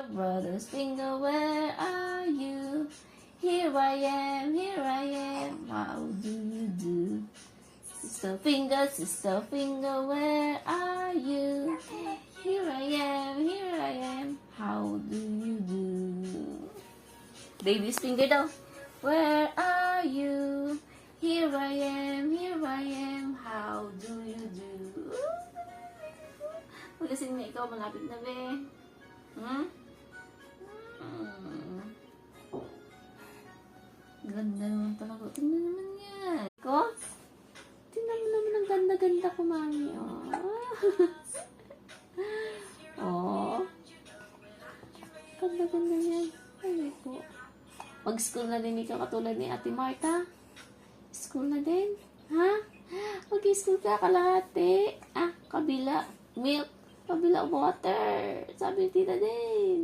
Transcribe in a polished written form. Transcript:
Brother's finger, where are you? Here I am, here I am. How do you do? Sister finger, where are you? Here I am. How do you do? Baby's finger daw. Where are you? Here I am. How do you do? Magasing na ikaw, malapit na be. Ganda naman talaga. Tingnan naman yan. Ko? Tingnan mo naman ang ganda-ganda ko, mami. Oh. Ganda-ganda yan. Ay po. Mag-school na din ikaw katulad ni Ate Marta. School na din. Ha? Mag-school ka kalahati. Kabila milk. Kabila water. Sabi ni Tita din.